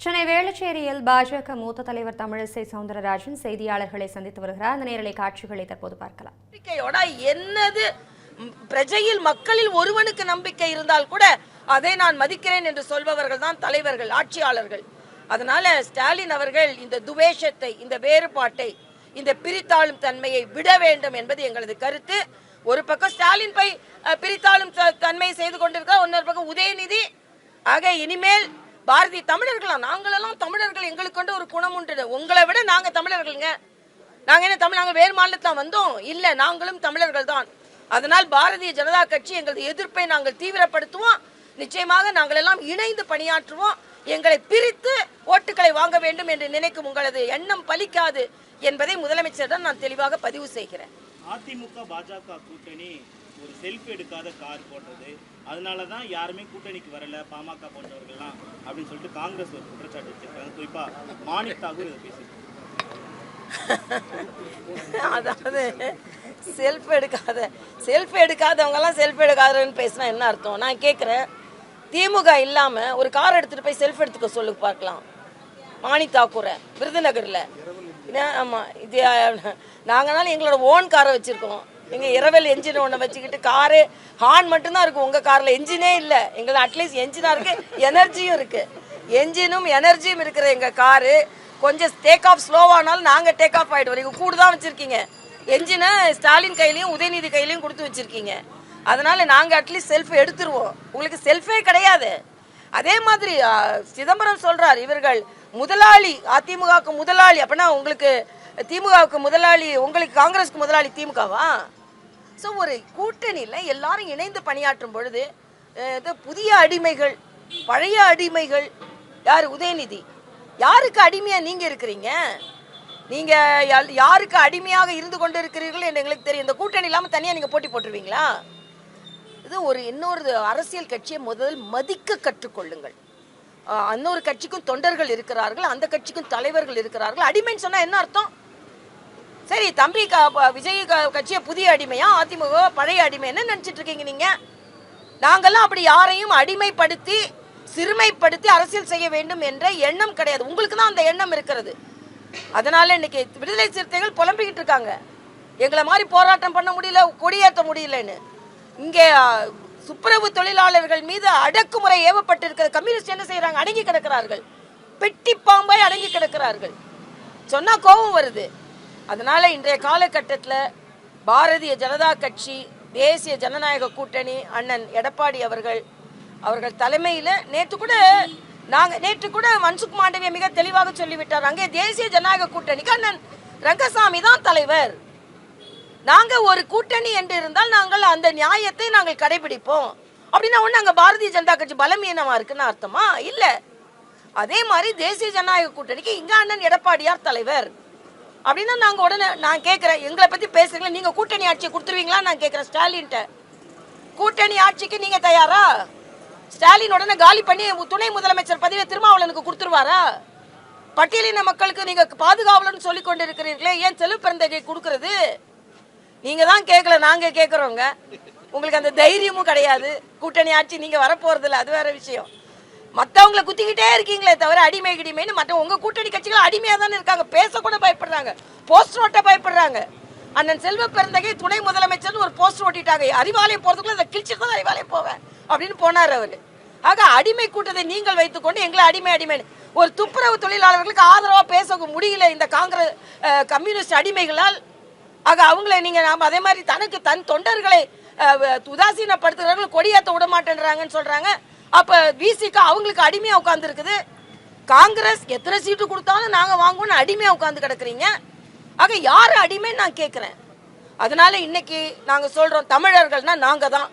சென்னை வேளச்சேரியில் பாஜக மூத்த தலைவர் தமிழிசை சவுந்தரராஜன் செய்தியாளர்களை சந்தித்து வருகிறார். அந்த நேரலை காட்சிகளை தற்போது பார்க்கலாம். என்னது பிரஜையில் மக்களில் ஒருவனுக்கு நம்பிக்கை இருந்தால் கூட அதை நான் மதிக்கிறேன் என்று சொல்பவர்கள் தான் தலைவர்கள், ஆட்சியாளர்கள். அதனால ஸ்டாலின் அவர்கள் இந்த துவேஷத்தை, இந்த வேறுபாட்டை, இந்த பிரித்தாளும் தன்மையை விட வேண்டும் என்பது எங்களது கருத்து. ஒரு பக்கம் ஸ்டாலின் பை பிரித்தாளும் தன்மையை செய்து கொண்டிருக்க, இன்னொரு பக்கம் உதயநிதி. ஆக இனிமேல் பாரதிய தமிழர்களா, நாங்களெல்லாம் தமிழர்கள், எங்களுக்கு கொண்டு ஒரு குணம் உண்டு. உங்களை விட நாங்க தமிழர்களுங்க. நாங்க என்ன தமிழ், நாங்க வேறு மாநிலத்தான் வந்தோம் இல்ல, நாங்களும் தமிழர்கள் தான். அதனால் பாரதிய ஜனதா கட்சி எங்களது எதிர்ப்பை நாங்கள் தீவிரப்படுத்துவோம். நிச்சயமாக நாங்கள் எல்லாம் இணைந்து பணியாற்றுவோம். எங்களை பிரித்து ஓட்டுகளை வாங்க வேண்டும் என்று நினைக்கும் உங்களது எண்ணம் பலிக்காது என்பதை முதலமைச்சரிடம் நான் தெளிவாக பதிவு செய்கிறேன். அதிமுக பாஜக கூட்டணி ஒரு செல்ஃபி எடுக்காத கார் போடுறது, அதனாலதான் யாருமே கூட்டணிக்கு வரல பாமக போன்றவர்கள்லாம் அப்படின்னு சொல்லிட்டு காங்கிரஸ் ஒரு குற்றச்சாட்டு வச்சிருக்காங்க. குறிப்பா மாணிக் தாகூர் இதை பேசியிருக்காங்க. அதாவது செல்ஃபி எடுக்காதவங்க எல்லாம் செல்ஃபி எடுக்காதன்னு பேசினா என்ன அர்த்தம்? நான் கேட்கிறேன், திமுக இல்லாம ஒரு கார் எடுத்துட்டு போய் செல்ஃபி எடுத்துக்க சொல்லு பார்க்கலாம். மாணிக் தாக்கூரை விருதுநகர்ல. ஆமா, இது நாங்கனாலும் எங்களோட ஓன் காரை வச்சிருக்கோம். எங்க இரவல் என்ஜின் ஒன்று வச்சுக்கிட்டு, காரு ஹார்ன் மட்டும்தான் இருக்கும். உங்க கார்ல என்ஜினே இல்லை. எங்களை அட்லீஸ்ட் என்ஜினா இருக்கு, எனர்ஜியும் இருக்கு. என்ஜினும் எனர்ஜியும் இருக்கிற எங்க காரு கொஞ்சம் டேக் ஆஃப் ஸ்லோவானாலும் நாங்க டேக் ஆஃப் ஆயிடுவோம். நீங்க கூட தான் வச்சிருக்கீங்க. என்ஜினை ஸ்டாலின் கையிலையும் உதயநிதி கையிலையும் கொடுத்து வச்சிருக்கீங்க. அதனால நாங்க அட்லீஸ்ட் செல்ஃபி எடுத்துருவோம். உங்களுக்கு செல்ஃபே கிடையாது. அதே மாதிரி சிதம்பரம் சொல்றார், இவர்கள் முதலாளி, அதிமுகவுக்கு முதலாளி. அப்படின்னா உங்களுக்கு திமுகவுக்கு முதலாளி, உங்களுக்கு காங்கிரஸ்க்கு முதலாளி திமுகவா? ஸோ ஒரு கூட்டணியில் எல்லாரும் இணைந்து பணியாற்றும் பொழுது புதிய அடிமைகள், பழைய அடிமைகள் யார்? உதயநிதி. யாருக்கு அடிமையா நீங்க இருக்கிறீங்க? நீங்க யாருக்கு அடிமையாக இருந்து கொண்டு இருக்கிறீர்கள் என்று எங்களுக்கு தெரியும். இந்த கூட்டணி இல்லாமல் தனியாக நீங்க போட்டி போட்டுருவீங்களா? இது இன்னொரு அரசியல் கட்சியை முதல் மதிக்க கற்றுக்கொள்ளுங்கள். இன்னொரு கட்சிக்கும் தொண்டர்கள் இருக்கிறார்கள், அந்த கட்சிக்கும் தலைவர்கள் இருக்கிறார்கள். அடிமைன்னு சொன்னா என்ன அர்த்தம்? சரி, தம்பி விஜய் கட்சியை புதிய அடிமையா, அதிமுக பழைய அடிமை, என்ன நினைச்சிட்டு இருக்கீங்க நீங்க? நாங்கெல்லாம் அப்படி யாரையும் அடிமைப்படுத்தி சிறுமைப்படுத்தி அரசியல் செய்ய வேண்டும் என்ற எண்ணம் கிடையாது. உங்களுக்கு தான் அந்த எண்ணம் இருக்கிறது. அதனால இன்னைக்கு விடுதலை சிறுத்தைகள் புலம்பிக்கிட்டு இருக்காங்க, எங்களை மாதிரி போராட்டம் பண்ண முடியல, கொடியேற்ற முடியலன்னு. இங்கே துப்புரவு தொழிலாளர்கள் மீது அடக்குமுறை ஏவப்பட்டிருக்கிறது. கம்யூனிஸ்ட் என்ன செய்யறாங்க? அடங்கி கிடக்கிறார்கள், பெட்டி பாம்பாய் அடங்கி கிடக்கிறார்கள். சொன்னா கோபம் வருது. அதனால இன்றைய காலகட்டத்தில் பாரதிய ஜனதா கட்சி, தேசிய ஜனநாயக கூட்டணி, அண்ணன் எடப்பாடி அவர்கள் தலைமையில் நேற்று கூட மன்சுக் மாண்டவிய மிக தெளிவாக சொல்லிவிட்டார். அங்கே தேசிய ஜனநாயக கூட்டணிக்கு அண்ணன் ரங்கசாமி தான் தலைவர். நாங்க ஒரு கூட்டணி என்று இருந்தால் நாங்கள் அந்த நியாயத்தை நாங்கள் கடைபிடிப்போம். அப்படின்னா ஒண்ணு அங்க பாரதிய ஜனதா கட்சி பலமீனமா இருக்குன்னு அர்த்தமா? இல்ல. அதே மாதிரி தேசிய ஜனநாயக கூட்டணிக்கு இங்க அண்ணன் எடப்பாடியார் தலைவர் அப்படின்னா நாங்க உடனே, நான் கேட்கிறேன், எங்களை பத்தி பேசுறீங்களா? நீங்க கூட்டணி ஆட்சியை கொடுத்துருவீங்களா? நான் கேட்கிறேன் ஸ்டாலின்ட்ட, கூட்டணி ஆட்சிக்கு நீங்க தயாரா? ஸ்டாலின் உடனே காலி பண்ணி துணை முதலமைச்சர் பதவியை திருமாவளவனுக்கு கொடுத்துருவாரா? பட்டியலின மக்களுக்கு நீங்க பாதுகாவலன்னு சொல்லி கொண்டு இருக்கிறீர்களே, ஏன் செல்வ பிறந்தகை கொடுக்கறது? நீங்க தான் கேட்கல, நாங்க கேட்கறோங்க. உங்களுக்கு அந்த தைரியமும் கிடையாது. கூட்டணி ஆட்சி நீங்க வரப்போறது இல்லை, அது வேற விஷயம். மற்றவங்களை குத்திக்கிட்டே இருக்கீங்களே தவிர அடிமை கிடிமைன்னு மற்ற உங்க கூட்டணி கட்சிகள் அடிமையா தானே இருக்காங்க. பேசக்கூட பயப்படுறாங்க, போஸ்டர் ஓட்ட பயப்படுறாங்க. அண்ணன் செல்வ பெருந்தகை துணை முதலமைச்சர் ஒரு போஸ்டர் ஓட்டிட்டாங்க, அறிவாலயம் போறதுக்குள்ள அதை கிழிச்சிட்டு தான் அறிவாலயம் போவேன் அப்படின்னு போனார் அவரு. ஆக அடிமை கூட்டத்தை நீங்கள் வைத்துக்கொண்டு எங்களை அடிமைன்னு ஒரு துப்புரவு தொழிலாளர்களுக்கு ஆதரவா பேச முடியல இந்த காங்கிரஸ் கம்யூனிஸ்ட் அடிமைகளால். ஆக அவங்களை நீங்க நாம அதே மாதிரி தன் தொண்டர்களை உதாசீனப்படுத்துறவர்கள் கொடியேற்ற விட மாட்டேன்றாங்கன்னு சொல்றாங்க. அப்ப விசிக அவங்களுக்கு அடிமையா உட்கார்ந்து இருக்குது. காங்கிரஸ் எத்தனை சீட்டு கொடுத்தாலும் நாங்க வாங்குவோம்னு அடிமையா உட்கார்ந்து கிடக்குறீங்க. ஆக யாரு அடிமைன்னு நான் கேட்கிறேன். அதனால இன்னைக்கு நாங்க சொல்றோம், தமிழர்கள்னா நாங்க தான்,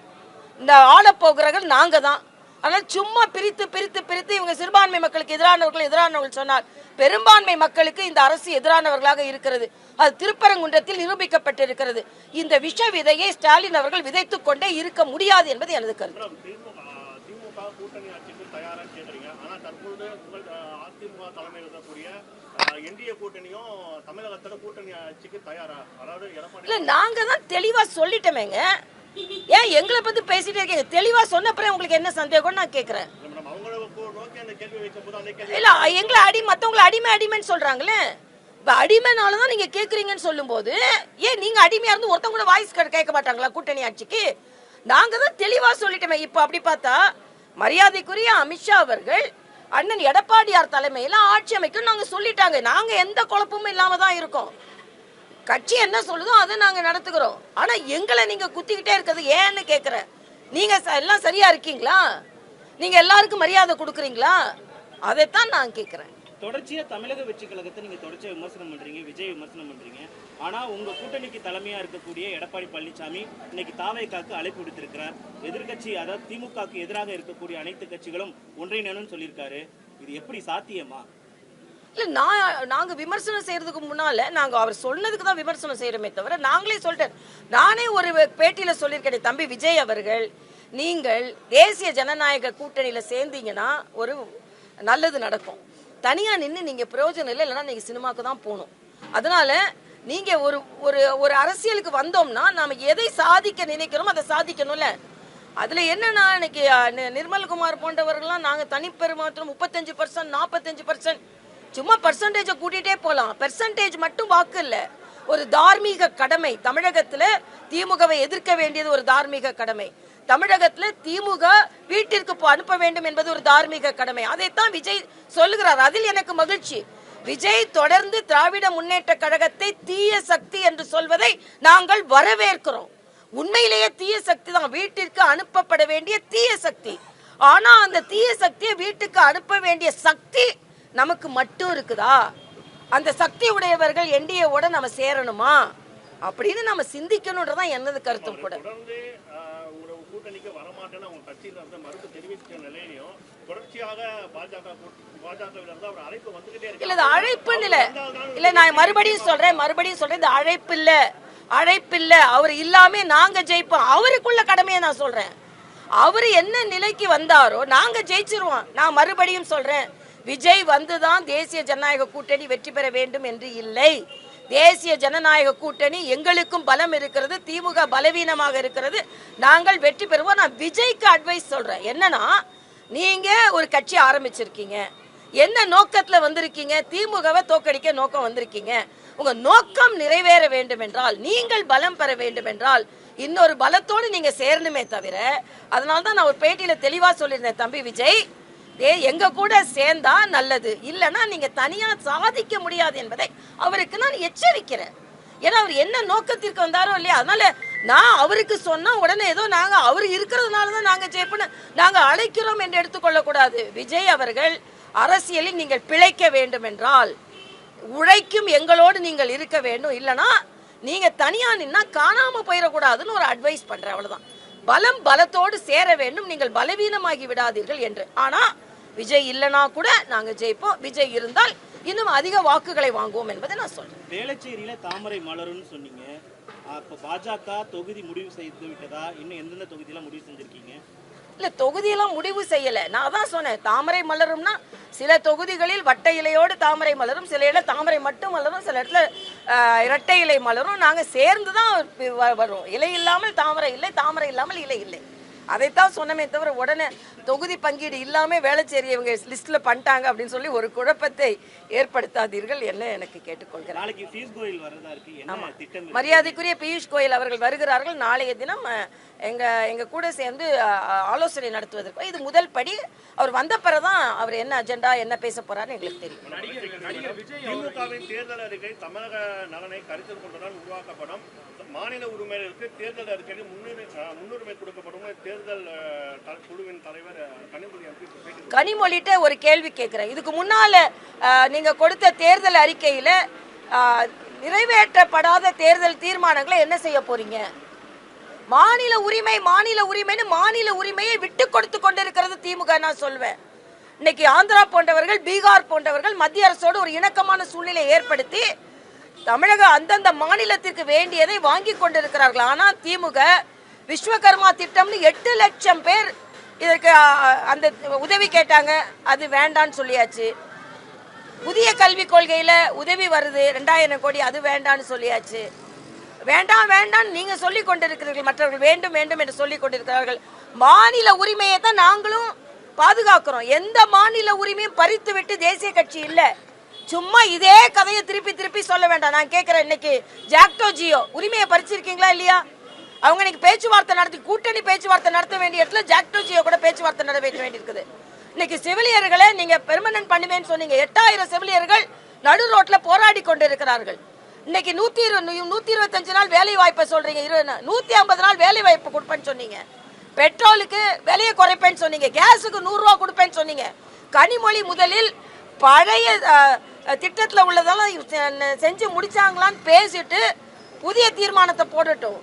இந்த ஆள போகிறவர்கள் நாங்க தான். அதனால சும்மா பிரித்து இவங்க சிறுபான்மை மக்களுக்கு எதிரானவர்கள் சொன்னார். பெரும்பான்மை மக்களுக்கு இந்த அரசு எதிரானவர்களாக இருக்கிறது. அது திருப்பரங்குன்றத்தில் நிரூபிக்கப்பட்டிருக்கிறது. இந்த விஷ விதையை ஸ்டாலின் அவர்கள் விதைத்துக் கொண்டே இருக்க முடியாது என்பது எனது கருத்து. கூட்டணி ஆட்சிக்கு தயாரான்னு கேக்குறீங்க. ஆனா தற்போது அதிமுக தலைமையில் இருக்கக்கூடிய என்டிஏ கூட்டணியும் தமிழகத்துல கூட்டணி ஆட்சிக்கு தயாரா? அதாவது இல்ல, நாங்க தான் தெளிவா சொல்லிட்டோமேங்க. ஏன் எங்களை பத்தி பேசிட்டே இருக்கீங்க? தெளிவா சொன்னப்பறம் உங்களுக்கு என்ன சந்தேகம்னு நான் கேட்கிறேன். இல்ல எங்களை மத்தவங்களை அடிமைன்னு சொல்றாங்களே, இப்ப அடிமைனாலதான் நீங்க கேக்குறீங்கன்னு சொல்லும் போது ஏன் நீங்க அடிமையா இருந்து ஒருத்தவங்க கூட வாய்ஸ் கேட்க மாட்டாங்களா கூட்டணி ஆட்சிக்கு? நாங்க தான் தெளிவா சொல்லிட்டோமே. இப்ப அப்படி பார்த்தா மரியாதைக்குரிய அமித்ஷா அவர்கள் அண்ணன் எடப்பாடியார் தலைமையில ஆட்சி அமைக்கும் நாங்க சொல்லிட்டாங்க. நாங்க எந்த குழப்பமும் இல்லாம தான் இருக்கோம். கட்சி என்ன சொல்லுதோ அதை நாங்க நடத்துக்கிறோம். ஆனா எங்களை நீங்க குத்திக்கிட்டே இருக்கிறது ஏன்னு கேக்குறேன். நீங்க எல்லாம் சரியா இருக்கீங்களா? நீங்க எல்லாருக்கும் மரியாதை கொடுக்குறீங்களா? அதைத்தான் நான் கேட்கிறேன். தொடர்ச்சியா தமிழக வெற்றி கழகத்தை நீங்க தொடர்ச்சியா விமர்சனம் பண்றீங்க, விஜய் விமர்சனம் பண்றீங்க. ஆனா உங்க கூட்டணிக்கு தலைமையா இருக்கக்கூடிய எடப்பாடி பழனிசாமி இன்னைக்கு தாவேகாக்கு அழைப்பு விடுத்திருக்கிறார். எதிர்கட்சி அதாவது திமுகக்கு எதிராக இருக்கக்கூடிய அனைத்து கட்சிகளும் ஒன்றிணைன்னு சொல்லியிருக்காரு. இது எப்படி சாத்தியமா? இல்ல நாங்க விமர்சனம் செய்யறதுக்கு முன்னால நாங்க அவர் சொன்னதுக்கு தான் விமர்சனம் செய்யறோமே தவிர நாங்களே சொல்லிட்டேன். நானே ஒரு பேட்டியில சொல்லியிருக்கேன், தம்பி விஜய் அவர்கள் நீங்கள் தேசிய ஜனநாயக கூட்டணியில சேர்ந்தீங்கன்னா ஒரு நல்லது நடக்கும். தனியா நின்று நீங்க பிரயோஜனம் இல்லை, இல்லைன்னா நீங்க சினிமாக்கு தான் போகணும். அதனால நீங்க ஒரு அரசியலுக்கு வந்தோம்னா நாம எதை சாதிக்க நினைக்கிறோம் அதை சாதிக்கணும்ல. அதுல என்னன்னா இன்னைக்கு நிர்மல்குமார் போன்றவர்கள்லாம் நாங்க தனிப்பெருமாற்றம் 35%, 45%, சும்மா பர்சன்டேஜை கூட்டிகிட்டே போகலாம். பெர்சன்டேஜ் மட்டும் வாக்கு இல்லை, ஒரு தார்மீக கடமை. தமிழகத்துல திமுகவை எதிர்க்க வேண்டியது ஒரு தார்மீக கடமை. தமிழகத்துல திமுக வீட்டிற்கு அனுப்ப வேண்டும் என்பது ஒரு தார்மீக கடமை. அதைத்தான் விஜய் சொல்லுகிறார். அதில் எனக்கு மகிழ்ச்சி. விஜய் தொடர்ந்து திராவிட முன்னேற்ற கழகத்தை தீய சக்தி என்று சொல்வதை நாங்கள் வரவேற்கிறோம். உண்மையிலேயே தீய சக்தி தான், வீட்டிற்கு அனுப்பப்பட வேண்டிய தீய சக்தி. ஆனா அந்த தீய சக்தியை வீட்டுக்கு அனுப்ப வேண்டிய சக்தி நமக்கு மட்டும் இருக்குதா? அந்த சக்தி உடையவர்கள் என்டிஏவோட நம்ம சேரணுமா அப்படின்னு நம்ம சிந்திக்கணும்ன்றதான் எனது கருத்தும் கூட. கூட்டணிக்கு வரமாட்டேன்னு அவங்க கட்சியில இருந்து மறுப்பு தெரிவித்த நிலையிலையும் தொடர்ச்சியாக பாஜகவிலிருந்து அவர் அழைப்பு வந்துகிட்டே இருக்கு. இல்ல இது அழைப்புன்னு இல்ல நான் மறுபடியும் சொல்றேன் இது அழைப்பு இல்ல. அவர் இல்லாம நாங்க ஜெயிப்போம். அவருக்குள்ள கடமையை நான் சொல்றேன். அவரு என்ன நிலைக்கு வந்தாரோ நாங்க ஜெயிச்சிருவோம். நான் மறுபடியும் சொல்றேன், விஜய் வந்துதான் தேசிய ஜனநாயக கூட்டணி வெற்றி பெற வேண்டும் என்று இல்லை. தேசிய ஜனநாயக கூட்டணி எங்களுக்கும் பலம் இருக்கிறது, திமுக பலவீனமாக இருக்கிறது, நாங்கள் வெற்றி பெறுவோம். நான் விஜய்க்கு அட்வைஸ் சொல்றேன், என்னன்னா நீங்க ஒரு கட்சி ஆரம்பிச்சிருக்கீங்க, என்ன நோக்கத்துல வந்திருக்கீங்க? திமுகவை தோக்கடிக்க நோக்கம் வந்திருக்கீங்க. உங்க நோக்கம் நிறைவேற வேண்டும் என்றால், நீங்கள் பலம் பெற வேண்டும் என்றால் இன்னொரு பலத்தோடு நீங்க சேரணுமே தவிர, அதனால்தான் நான் ஒரு பேட்டியில தெளிவா சொல்லியிருந்தேன், தம்பி விஜய் எங்க கூட சேர்ந்தா நல்லது, இல்லைன்னா நீங்க தனியா சாதிக்க முடியாது என்பதை அவருக்கு நான் எச்சரிக்கிறேன். ஏன்னா அவர் என்ன நோக்கத்திற்கு வந்தாரோ இல்லையா, அதனால நான் அவருக்கு சொன்னா உடனே ஏதோ நாங்க அவர் இருக்கிறதுனாலதான் நாங்க ஜெயிப்போம் நாங்க அழைக்கிறோம் என்று எடுத்துக்கொள்ள கூடாது. விஜய் அவர்கள் அரசியலில் நீங்கள் பிழைக்க வேண்டும் என்றால் உழைக்கும் எங்களோடு நீங்கள் இருக்க வேண்டும், இல்லைன்னா நீங்க தனியா நின்னா காணாம போயிடக்கூடாதுன்னு ஒரு அட்வைஸ் பண்றேன். அவ்வளவுதான். பலத்தோடு சேர வேண்டும், நீங்கள் பலவீனமாகி விடாதீர்கள் என்று. ஆனா விஜய் இல்லனா கூட நாங்க ஜெயிப்போம், விஜய் இருந்தால் இன்னும் அதிக வாக்குகளை வாங்குவோம் என்பதை நான் சொல்றேன். வேளச்சேரியில தாமரை மலரும்னு சொன்னீங்க. அப்ப பாஜக தொகுதி முடிவு செய்து விட்டதா? இன்னும் எந்தெந்த தொகுதியெல்லாம் முடிவு செஞ்சிருக்கீங்க? இல்ல தொகுதியெல்லாம் முடிவு செய்யல. நான் தான் சொன்னேன், தாமரை மலரும்னா சில தொகுதிகளில் வட்ட இலையோடு தாமரை மலரும், சில இடத்துல தாமரை மட்டும் மலரும், சில இடத்துல இரட்டை இலை மலரும். நாங்க சேர்ந்துதான் வரும். இலை இல்லாமல் தாமரை இல்லை, தாமரை இல்லாமல் இலை இல்லை. அதைத்தான் சொன்னமே தவிர உடனே தொகுதி பங்கீடு இல்லாம வேளச்சேரி இவங்க லிஸ்ட்ல பண்ணிட்டாங்க அப்படின்னு சொல்லி ஒரு குழப்பத்தை ஏற்படுத்தாதீர்கள் என்ன எனக்கு கேட்டுக்கொள்கிறேன். மரியாதைக்குரிய பியூஷ் கோயல் அவர்கள் வருகிறார்கள். நாளைய தினம் எங்க கூட சேர்ந்து ஆலோசனை நடத்துவதற்கு இது முதல் படி. அவர் வந்த பிறகுதான் அவர் என்ன அஜெண்டா என்ன பேச போறாருன்னு எங்களுக்கு தெரியும். திமுகவின் தேர்தல் அறிக்கை தமிழக நலனை கருத்தில் கொண்டுதான் உருவாக்கப்படும். மாநில உரிமைகளுக்கு தேர்தல் அறிக்கையில் முன்னுரிமை கொடுக்கப்படும். தேர்தல் குழுவின் தலைவர் கனிமொழிட்ட ஒரு கேள்வி கேட்கிறேன். இதுக்கு முன்னால நீங்க கொடுத்த தேர்தல் அறிக்கையில நிறைவேற்றப்படாத தேர்தல் தீர்மானங்களை என்ன செய்ய போறீங்க? மாநில உரிமைன்னு மாநில உரிமையை விட்டு கொடுத்து கொண்டிருக்கிறது திமுக. நான் சொல்வேன், இன்னைக்கு ஆந்திரா போன்றவர்கள், பீகார் போன்றவர்கள் மத்திய அரசோடு ஒரு இணக்கமான சூழ்நிலை ஏற்படுத்தி தமிழக அந்தந்த மாநிலத்திற்கு வேண்டியதை வாங்கி கொண்டிருக்கிறார்கள். ஆனால் திமுக விஸ்வகர்மா திட்டம்னு 8 லட்சம் பேர் இதற்கு அந்த உதவி கேட்டாங்க, அது வேண்டான்னு சொல்லியாச்சு. புதிய கல்விக் கொள்கையில உதவி வருது 2000 கோடி, அது வேண்டான்னு சொல்லியாச்சு. வேண்டாம் வேண்டாம் நீங்க சொல்லிக் கொண்டிருக்கிறீர்கள், மற்றவர்கள் வேண்டும் வேண்டும் என்று சொல்லிக் கொண்டிருக்கிறார்கள். மாநில உரிமையை தான் நாங்களும் பாதுகாக்கிறோம். எந்த மாநில உரிமையும் பறித்து விட்டு தேசிய கட்சி இல்ல. சும்மா இதே கதையை திருப்பி திருப்பி சொல்ல வேண்டாம். நான் கேட்கிறேன், இன்னைக்கு ஜாக்டோ ஜியோ உரிமையை பறிச்சிருக்கீங்களா இல்லையா? அவங்க இன்னைக்கு பேச்சுவார்த்தை நடத்தி கூட்டணி பேச்சுவார்த்தை நடத்த வேண்டிய இடத்துல ஜாக்டோ ஜியோ கூட பேச்சுவார்த்தை நடத்த வேண்டியிருக்குது. இன்னைக்கு செவிலியர்களை நீங்க பெர்மனன்ட் பண்ணுவேன்னு சொன்னீங்க. 8000 செவிலியர்கள் நடு ரோட்ல போராடி கொண்டு இருக்கிறார்கள். இன்னைக்கு 125 நாள் வேலை வாய்ப்பை சொல்றீங்க, 150 நாள் வேலை வாய்ப்பு கொடுப்பேன்னு சொன்னீங்க. பெட்ரோலுக்கு விலையை குறைப்பேன்னு சொன்னீங்க, கேஸுக்கு 100 ரூபா கொடுப்பேன்னு சொன்னீங்க. கனிமொழி முதலில் பழைய திட்டத்தில் உள்ளதெல்லாம் செஞ்சு முடிச்சாங்களான்னு பேசிட்டு புதிய தீர்மானத்தை போடட்டும்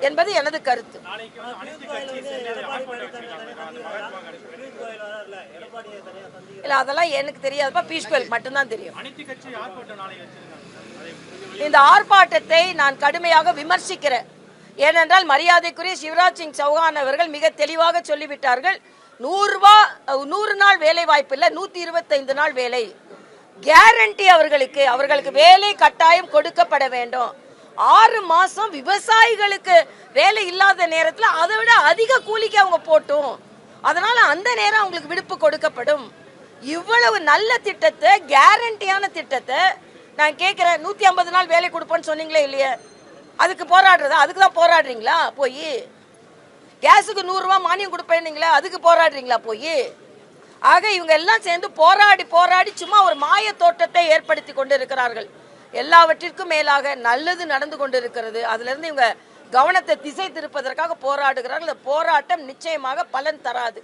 என்பது எனது கருத்து. இல்ல அதெல்லாம் எனக்கு தெரியாதுப்பா, பீஷ் கோயலுக்கு மட்டும்தான் தெரியும். இந்த ஆர்ப்பாட்டத்தை நான் கடுமையாக விமர்சிக்கிறேன். ஏனென்றால் மரியாதைக்குரிய சிவராஜ் சிங் சௌஹான் அவர்கள் மிக தெளிவாக சொல்லிவிட்டார்கள். 100 நாள் வேலை வாய்ப்பு இல்லை, 125 நாள் வேலை கேரண்டி. அவர்களுக்கு வேலை கட்டாயம் கொடுக்கப்பட வேண்டும். 6 மாசம் விவசாயிகளுக்கு வேலை இல்லாத நேரத்தில் அதை விட அதிக கூலிக்கு அவங்க போட்டும், அதனால அந்த நேரம் அவங்களுக்கு விடுப்பு கொடுக்கப்படும். இவ்வளவு நல்ல திட்டத்தை, கேரண்டியான திட்டத்தை நான் கேட்கிறேன். 150 நாள் வேலை கொடுப்போன்னு சொன்னீங்களே இல்லையா? அதுக்கு போராடுறதா? அதுக்கு தான் போராடுறீங்களா? போய் கேஸுக்கு 100 ரூபா மானியம் கொடுப்பேன்னீங்களா? அதுக்கு போராடுறீங்களா போய்? ஆக இவங்க எல்லாம் சேர்ந்து போராடி சும்மா ஒரு மாய தோற்றத்தை ஏற்படுத்தி கொண்டு இருக்கிறார்கள். எல்லாவற்றிற்கும் மேலாக நல்லது நடந்து கொண்டு இருக்கிறது. அதுல இருந்து இவங்க கவனத்தை திசை திருப்பதற்காக போராடுகிறார்கள். இந்த போராட்டம் நிச்சயமாக பலன் தராது.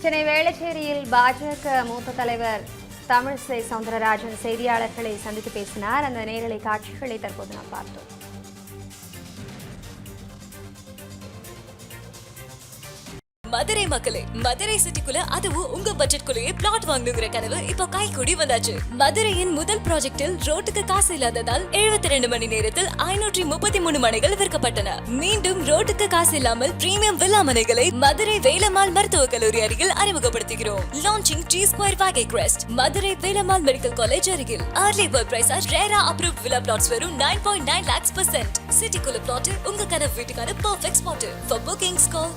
சென்னை வேளச்சேரியில் பாஜக மூத்த தலைவர் தமிழிசை சவுந்தரராஜன் செய்தியாளர்களை சந்தித்து பேசினார். அந்த நேரலை காட்சிகளை தற்போது நாம் பார்த்தோம். மதுரை மக்களே, மதுரை சிட்டிக்குள்ள அதுவும் உங்க பட்ஜெட்குள்ளேயே பிளாட் வாங்கணுங்கிற கனவு இப்போ கைகூடி வந்தாச்சு. மதுரையின் முதல் ப்ராஜெக்டில் ரோட்டுக்கு காசு இல்லாததால் 72 மணி நேரத்தில் 533 மனைகள் விற்கப்பட்டன. மீண்டும் ரோட்டுக்கு காசு இல்லாமல் பிரீமியம் வில்லா மனைகளை மதுரை வேலம்மாள் மருத்துவக் கல்லூரி அருகில் அறிமுகப்படுத்துகிறோம். Launching G Square Vagay Crest, Madurai Velammal medical college அருகில். Early bird price RERA approved villa plots வெறும் 9.9 lakhs %. சிட்டிக்குள்ள பிளாட் உங்க கனவு வீட்டுக்கான perfect spot. For bookings call